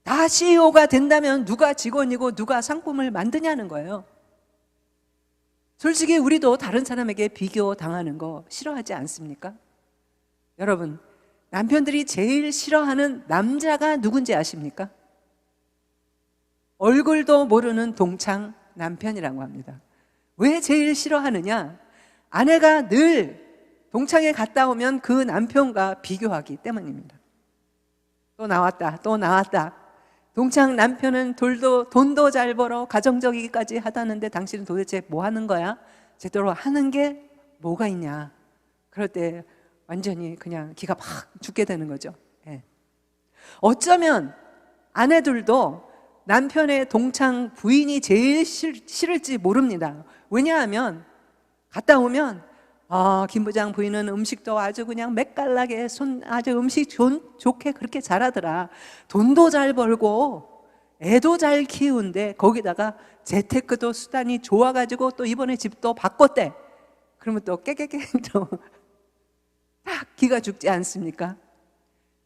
다 CEO가 된다면 누가 직원이고 누가 상품을 만드냐는 거예요. 솔직히 우리도 다른 사람에게 비교당하는 거 싫어하지 않습니까? 여러분, 남편들이 제일 싫어하는 남자가 누군지 아십니까? 얼굴도 모르는 동창 남편이라고 합니다. 왜 제일 싫어하느냐? 아내가 늘 동창회 갔다 오면 그 남편과 비교하기 때문입니다. 또 나왔다. 동창 남편은 돈도 잘 벌어 가정적이기까지 하다는데 당신은 도대체 뭐 하는 거야? 제대로 하는 게 뭐가 있냐? 그럴 때 완전히 그냥 기가 막 죽게 되는 거죠. 예. 어쩌면 아내들도 남편의 동창 부인이 제일 싫을지 모릅니다. 왜냐하면 갔다 오면 김 부장 부인은 음식도 아주 그냥 맛깔나게 아주 음식 좋게 그렇게 잘하더라. 돈도 잘 벌고 애도 잘 키우는데 거기다가 재테크도 수단이 좋아가지고 또 이번에 집도 바꿨대. 그러면 또 깨깨깨 또 딱 기가 죽지 않습니까?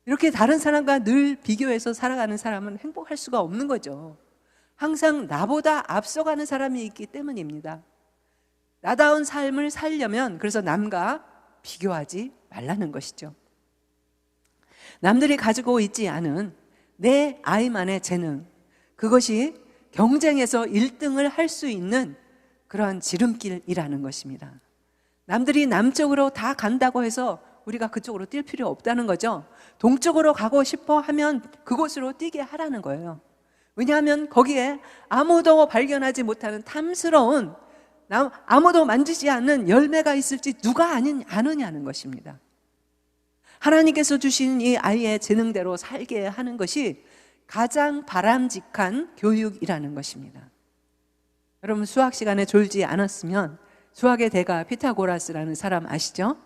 이렇게 다른 사람과 늘 비교해서 살아가는 사람은 행복할 수가 없는 거죠. 항상 나보다 앞서가는 사람이 있기 때문입니다. 나다운 삶을 살려면 그래서 남과 비교하지 말라는 것이죠. 남들이 가지고 있지 않은 내 아이만의 재능, 그것이 경쟁에서 1등을 할 수 있는 그런 지름길이라는 것입니다. 남들이 남쪽으로 다 간다고 해서 우리가 그쪽으로 뛸 필요 없다는 거죠. 동쪽으로 가고 싶어 하면 그곳으로 뛰게 하라는 거예요. 왜냐하면 거기에 아무도 발견하지 못하는 탐스러운, 아무도 만지지 않는 열매가 있을지 누가 아느냐는 것입니다. 하나님께서 주신 이 아이의 재능대로 살게 하는 것이 가장 바람직한 교육이라는 것입니다. 여러분, 수학 시간에 졸지 않았으면 수학의 대가 피타고라스라는 사람 아시죠?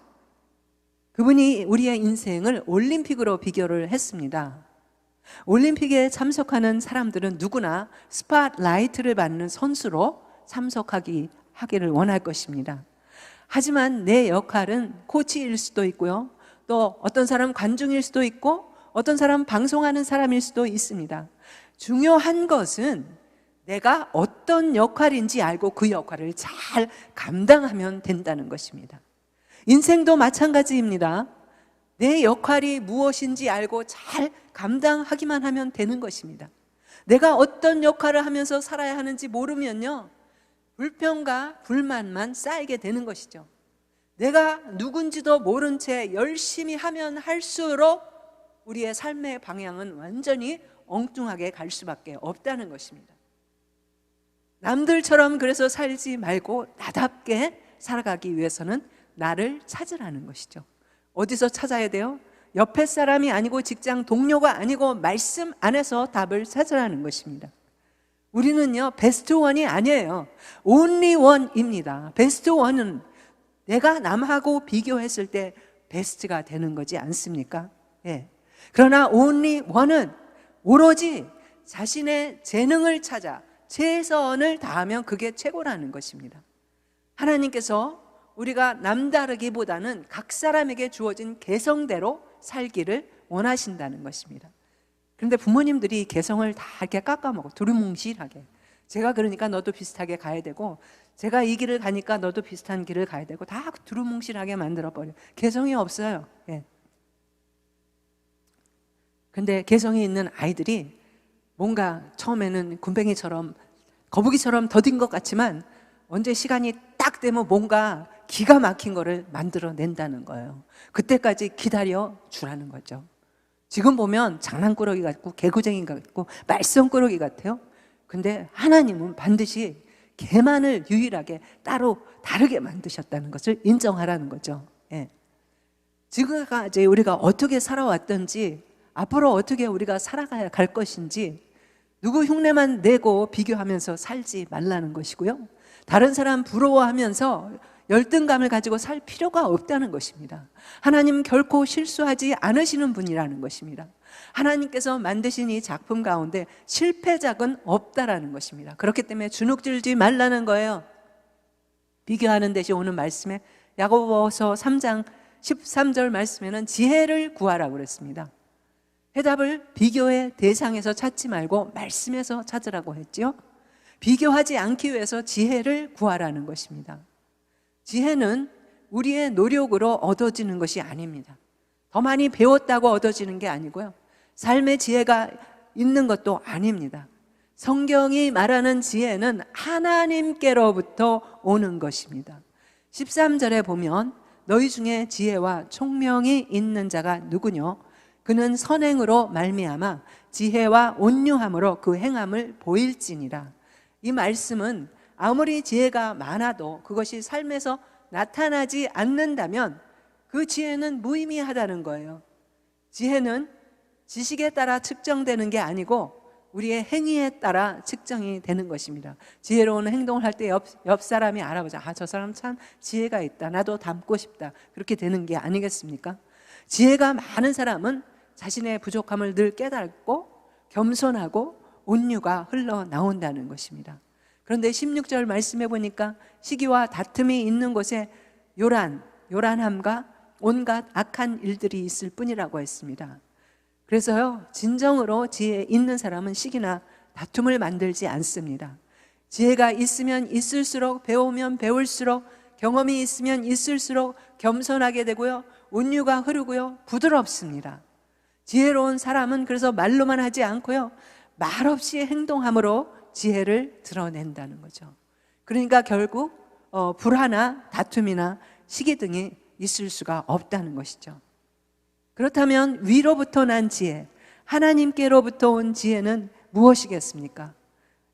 그분이 우리의 인생을 올림픽으로 비교를 했습니다. 올림픽에 참석하는 사람들은 누구나 스팟라이트를 받는 선수로 하기를 원할 것입니다. 하지만 내 역할은 코치일 수도 있고요, 또 어떤 사람 관중일 수도 있고 어떤 사람 방송하는 사람일 수도 있습니다. 중요한 것은 내가 어떤 역할인지 알고 그 역할을 잘 감당하면 된다는 것입니다. 인생도 마찬가지입니다. 내 역할이 무엇인지 알고 잘 감당하기만 하면 되는 것입니다. 내가 어떤 역할을 하면서 살아야 하는지 모르면요, 불평과 불만만 쌓이게 되는 것이죠. 내가 누군지도 모른 채 열심히 하면 할수록 우리의 삶의 방향은 완전히 엉뚱하게 갈 수밖에 없다는 것입니다. 남들처럼 그래서 살지 말고 나답게 살아가기 위해서는 나를 찾으라는 것이죠. 어디서 찾아야 돼요? 옆에 사람이 아니고 직장 동료가 아니고 말씀 안에서 답을 찾으라는 것입니다. 우리는요, 베스트 원이 아니에요. only one입니다. 베스트 원은 내가 남하고 비교했을 때 베스트가 되는 거지 않습니까? 예. 그러나 only one은 오로지 자신의 재능을 찾아 최선을 다하면 그게 최고라는 것입니다. 하나님께서 우리가 남다르기보다는 각 사람에게 주어진 개성대로 살기를 원하신다는 것입니다. 그런데 부모님들이 개성을 다 이렇게 깎아먹어, 두루뭉실하게. 제가 그러니까 너도 비슷하게 가야 되고, 제가 이 길을 가니까 너도 비슷한 길을 가야 되고, 다 두루뭉실하게 만들어버려요. 개성이 없어요. 예. 근데 개성이 있는 아이들이 뭔가 처음에는 군뱅이처럼 거북이처럼 더딘 것 같지만 언제 시간이 딱 되면 뭔가 기가 막힌 거를 만들어낸다는 거예요. 그때까지 기다려 주라는 거죠. 지금 보면 장난꾸러기 같고 개구쟁이 같고 말썽꾸러기 같아요. 근데 하나님은 반드시 걔만을 유일하게 따로 다르게 만드셨다는 것을 인정하라는 거죠. 예. 지금까지 우리가 어떻게 살아왔던지, 앞으로 어떻게 우리가 살아가야 갈 것인지 누구 흉내만 내고 비교하면서 살지 말라는 것이고요, 다른 사람 부러워하면서 열등감을 가지고 살 필요가 없다는 것입니다. 하나님 결코 실수하지 않으시는 분이라는 것입니다. 하나님께서 만드신 이 작품 가운데 실패작은 없다라는 것입니다. 그렇기 때문에 주눅들지 말라는 거예요. 비교하는 대신 오늘 말씀에 야고보서 3장 13절 말씀에는 지혜를 구하라고 그랬습니다. 해답을 비교의 대상에서 찾지 말고 말씀에서 찾으라고 했죠. 비교하지 않기 위해서 지혜를 구하라는 것입니다. 지혜는 우리의 노력으로 얻어지는 것이 아닙니다. 더 많이 배웠다고 얻어지는 게 아니고요, 삶의 지혜가 있는 것도 아닙니다. 성경이 말하는 지혜는 하나님께로부터 오는 것입니다. 13절에 보면 너희 중에 지혜와 총명이 있는 자가 누구뇨? 그는 선행으로 말미암아 지혜와 온유함으로 그 행함을 보일지니라. 이 말씀은 아무리 지혜가 많아도 그것이 삶에서 나타나지 않는다면 그 지혜는 무의미하다는 거예요. 지혜는 지식에 따라 측정되는 게 아니고 우리의 행위에 따라 측정이 되는 것입니다. 지혜로운 행동을 할 때 옆 사람이 알아보자. 아, 저 사람 참 지혜가 있다. 나도 닮고 싶다. 그렇게 되는 게 아니겠습니까? 지혜가 많은 사람은 자신의 부족함을 늘 깨닫고 겸손하고 온유가 흘러나온다는 것입니다. 그런데 16절 말씀해 보니까 시기와 다툼이 있는 곳에 요란함과 온갖 악한 일들이 있을 뿐이라고 했습니다. 그래서요, 진정으로 지혜 있는 사람은 시기나 다툼을 만들지 않습니다. 지혜가 있으면 있을수록, 배우면 배울수록, 경험이 있으면 있을수록 겸손하게 되고요, 온유가 흐르고요, 부드럽습니다. 지혜로운 사람은 그래서 말로만 하지 않고요, 말없이 행동함으로 지혜를 드러낸다는 거죠. 그러니까 결국 불화나 다툼이나 시기 등이 있을 수가 없다는 것이죠. 그렇다면 위로부터 난 지혜, 하나님께로부터 온 지혜는 무엇이겠습니까?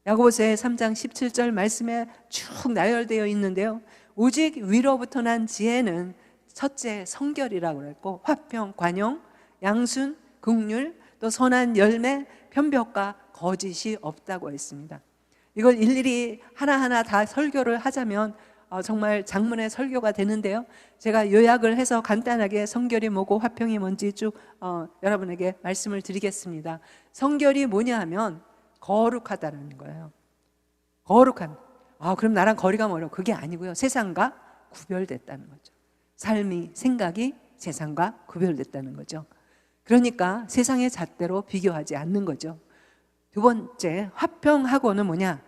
야고보서의 3장 17절 말씀에 쭉 나열되어 있는데요, 오직 위로부터 난 지혜는 첫째 성결이라고 그랬고, 화평, 관용, 양순, 긍휼, 또 선한 열매, 편벽과 거짓이 없다고 했습니다. 이걸 일일이 하나하나 다 설교를 하자면 정말 장문의 설교가 되는데요, 제가 요약을 해서 간단하게 성결이 뭐고 화평이 뭔지 쭉 여러분에게 말씀을 드리겠습니다. 성결이 뭐냐 하면 거룩하다는 거예요. 거룩한, 그럼 나랑 거리가 멀어. 그게 아니고요, 세상과 구별됐다는 거죠. 삶이, 생각이 세상과 구별됐다는 거죠. 그러니까 세상의 잣대로 비교하지 않는 거죠. 두 번째, 화평하고는 뭐냐?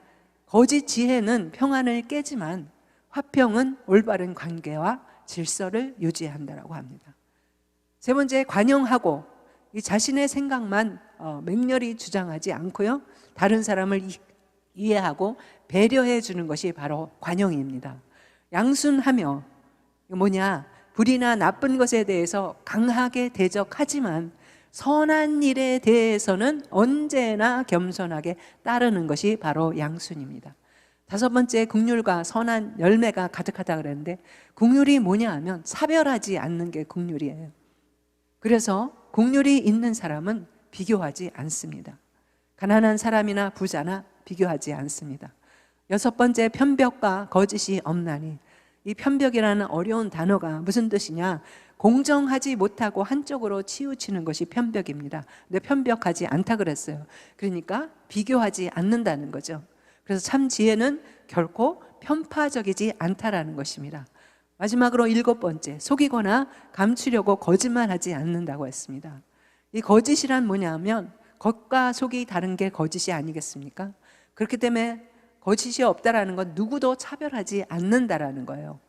거짓 지혜는 평안을 깨지만 화평은 올바른 관계와 질서를 유지한다라고 합니다. 세 번째, 관용하고, 이 자신의 생각만 맹렬히 주장하지 않고요, 다른 사람을 이해하고 배려해 주는 것이 바로 관용입니다. 양순하며, 뭐냐? 불이나 나쁜 것에 대해서 강하게 대적하지만 선한 일에 대해서는 언제나 겸손하게 따르는 것이 바로 양순입니다. 다섯 번째, 긍휼과 선한 열매가 가득하다 그랬는데, 긍휼이 뭐냐 하면 사별하지 않는 게 긍휼이에요. 그래서 긍휼이 있는 사람은 비교하지 않습니다. 가난한 사람이나 부자나 비교하지 않습니다. 여섯 번째, 편벽과 거짓이 없나니. 이 편벽이라는 어려운 단어가 무슨 뜻이냐? 공정하지 못하고 한쪽으로 치우치는 것이 편벽입니다. 근데 편벽하지 않다 그랬어요. 그러니까 비교하지 않는다는 거죠. 그래서 참 지혜는 결코 편파적이지 않다라는 것입니다. 마지막으로 일곱 번째, 속이거나 감추려고 거짓말하지 않는다고 했습니다. 이 거짓이란 뭐냐면 겉과 속이 다른 게 거짓이 아니겠습니까? 그렇기 때문에 거짓이 없다라는 건 누구도 차별하지 않는다라는 거예요.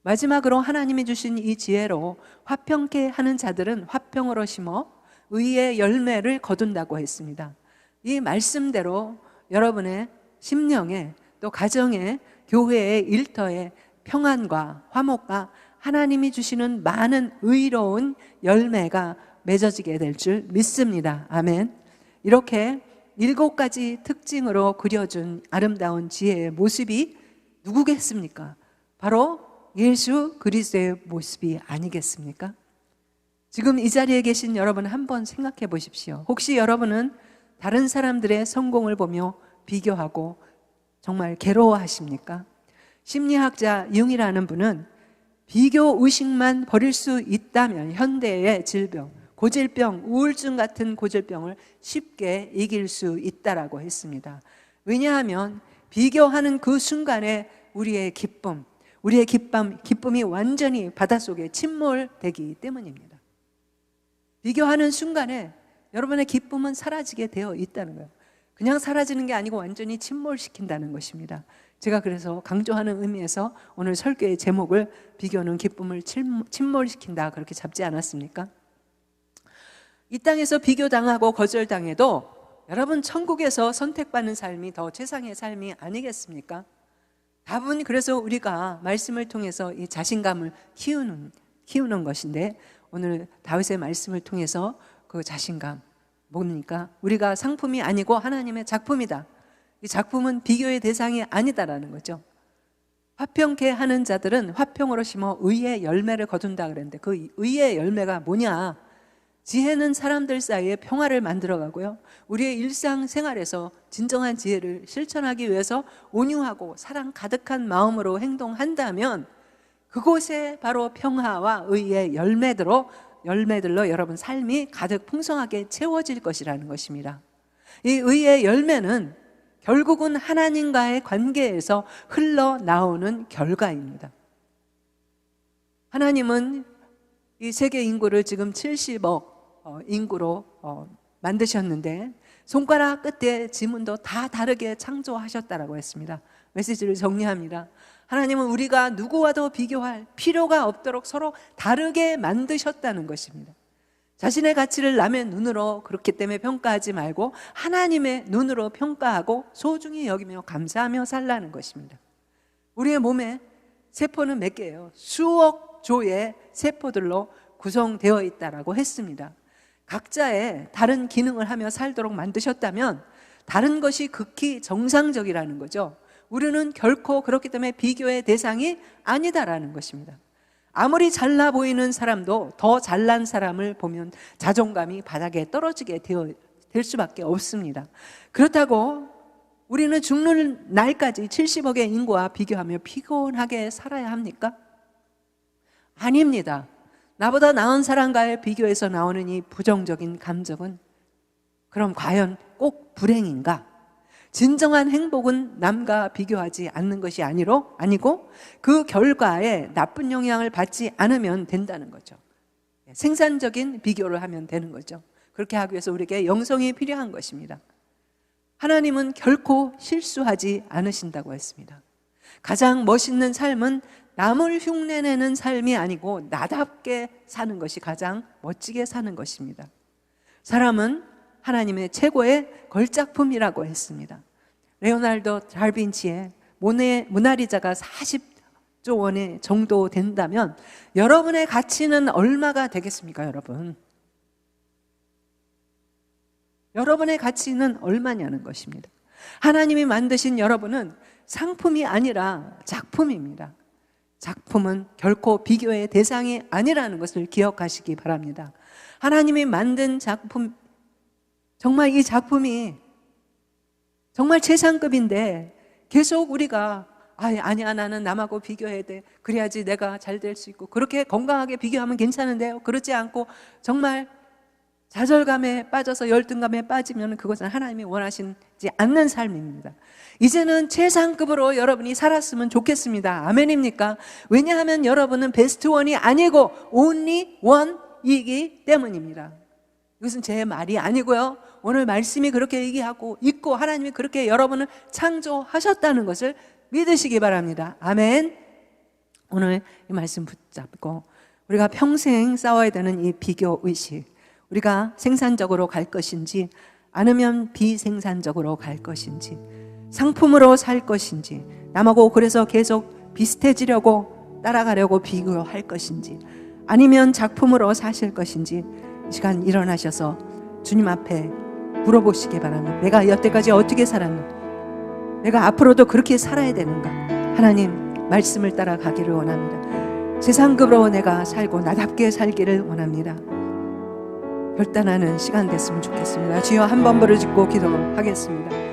마지막으로 하나님이 주신 이 지혜로 화평케 하는 자들은 화평으로 심어 의의 열매를 거둔다고 했습니다. 이 말씀대로 여러분의 심령에, 또 가정에, 교회의 일터에 평안과 화목과 하나님이 주시는 많은 의로운 열매가 맺어지게 될 줄 믿습니다. 아멘. 이렇게 7가지 특징으로 그려준 아름다운 지혜의 모습이 누구겠습니까? 바로 예수 그리스도의 모습이 아니겠습니까? 지금 이 자리에 계신 여러분 한번 생각해 보십시오. 혹시 여러분은 다른 사람들의 성공을 보며 비교하고 정말 괴로워하십니까? 심리학자 융이라는 분은 비교 의식만 버릴 수 있다면 현대의 질병, 고질병, 우울증 같은 고질병을 쉽게 이길 수 있다라고 했습니다. 왜냐하면 비교하는 그 순간에 우리의 기쁨이 완전히 바닷속에 침몰되기 때문입니다. 비교하는 순간에 여러분의 기쁨은 사라지게 되어 있다는 거예요. 그냥 사라지는 게 아니고 완전히 침몰시킨다는 것입니다. 제가 그래서 강조하는 의미에서 오늘 설교의 제목을 비교는 기쁨을 침몰시킨다 그렇게 잡지 않았습니까? 이 땅에서 비교당하고 거절당해도 여러분 천국에서 선택받는 삶이 더 최상의 삶이 아니겠습니까? 답은 그래서 우리가 말씀을 통해서 이 자신감을 키우는 것인데, 오늘 다윗의 말씀을 통해서 그 자신감 뭡니까? 우리가 상품이 아니고 하나님의 작품이다. 이 작품은 비교의 대상이 아니다라는 거죠. 화평케 하는 자들은 화평으로 심어 의의 열매를 거둔다 그랬는데 그 의의 열매가 뭐냐? 지혜는 사람들 사이에 평화를 만들어가고요, 우리의 일상생활에서 진정한 지혜를 실천하기 위해서 온유하고 사랑 가득한 마음으로 행동한다면 그곳에 바로 평화와 의의 열매들로 여러분 삶이 가득 풍성하게 채워질 것이라는 것입니다. 이 의의 열매는 결국은 하나님과의 관계에서 흘러나오는 결과입니다. 하나님은 이 세계 인구를 지금 70억 인구로 만드셨는데 손가락 끝에 지문도 다 다르게 창조하셨다라고 했습니다. 메시지를 정리합니다. 하나님은 우리가 누구와도 비교할 필요가 없도록 서로 다르게 만드셨다는 것입니다. 자신의 가치를 남의 눈으로 그렇기 때문에 평가하지 말고 하나님의 눈으로 평가하고 소중히 여기며 감사하며 살라는 것입니다. 우리의 몸에 세포는 몇 개예요? 수억 조의 세포들로 구성되어 있다라고 했습니다. 각자의 다른 기능을 하며 살도록 만드셨다면 다른 것이 극히 정상적이라는 거죠. 우리는 결코 그렇기 때문에 비교의 대상이 아니다라는 것입니다. 아무리 잘나 보이는 사람도 더 잘난 사람을 보면 자존감이 바닥에 떨어지게 될 수밖에 없습니다. 그렇다고 우리는 죽는 날까지 70억의 인구와 비교하며 피곤하게 살아야 합니까? 아닙니다. 나보다 나은 사람과의 비교해서 나오는 이 부정적인 감정은 그럼 과연 꼭 불행인가? 진정한 행복은 남과 비교하지 않는 것이 아니고 그 결과에 나쁜 영향을 받지 않으면 된다는 거죠. 생산적인 비교를 하면 되는 거죠. 그렇게 하기 위해서 우리에게 영성이 필요한 것입니다. 하나님은 결코 실수하지 않으신다고 했습니다. 가장 멋있는 삶은 남을 흉내내는 삶이 아니고 나답게 사는 것이 가장 멋지게 사는 것입니다. 사람은 하나님의 최고의 걸작품이라고 했습니다. 레오나르도 다빈치의 모나리자가 40조 원의 정도 된다면 여러분의 가치는 얼마가 되겠습니까, 여러분? 여러분의 가치는 얼마냐는 것입니다. 하나님이 만드신 여러분은 상품이 아니라 작품입니다. 작품은 결코 비교의 대상이 아니라는 것을 기억하시기 바랍니다. 하나님이 만든 작품, 정말 이 작품이 정말 최상급인데 계속 우리가 아니야 나는 남하고 비교해야 돼, 그래야지 내가 잘 될 수 있고, 그렇게 건강하게 비교하면 괜찮은데요, 그렇지 않고 정말 좌절감에 빠져서 열등감에 빠지면 그것은 하나님이 원하시지 않는 삶입니다. 이제는 최상급으로 여러분이 살았으면 좋겠습니다. 아멘입니까? 왜냐하면 여러분은 베스트 원이 아니고 only one이기 때문입니다. 이것은 제 말이 아니고요, 오늘 말씀이 그렇게 얘기하고 있고 하나님이 그렇게 여러분을 창조하셨다는 것을 믿으시기 바랍니다. 아멘. 오늘 이 말씀 붙잡고 우리가 평생 싸워야 되는 이 비교의식, 우리가 생산적으로 갈 것인지 아니면 비생산적으로 갈 것인지, 상품으로 살 것인지, 남하고 그래서 계속 비슷해지려고 따라가려고 비교할 것인지, 아니면 작품으로 사실 것인지 이 시간 일어나셔서 주님 앞에 물어보시기 바랍니다. 내가 여태까지 어떻게 살았는가? 내가 앞으로도 그렇게 살아야 되는가? 하나님 말씀을 따라가기를 원합니다. 세상급으로 내가 살고 나답게 살기를 원합니다. 결단하는 시간 됐으면 좋겠습니다. 주여 한 번 부르짖고 기도하겠습니다.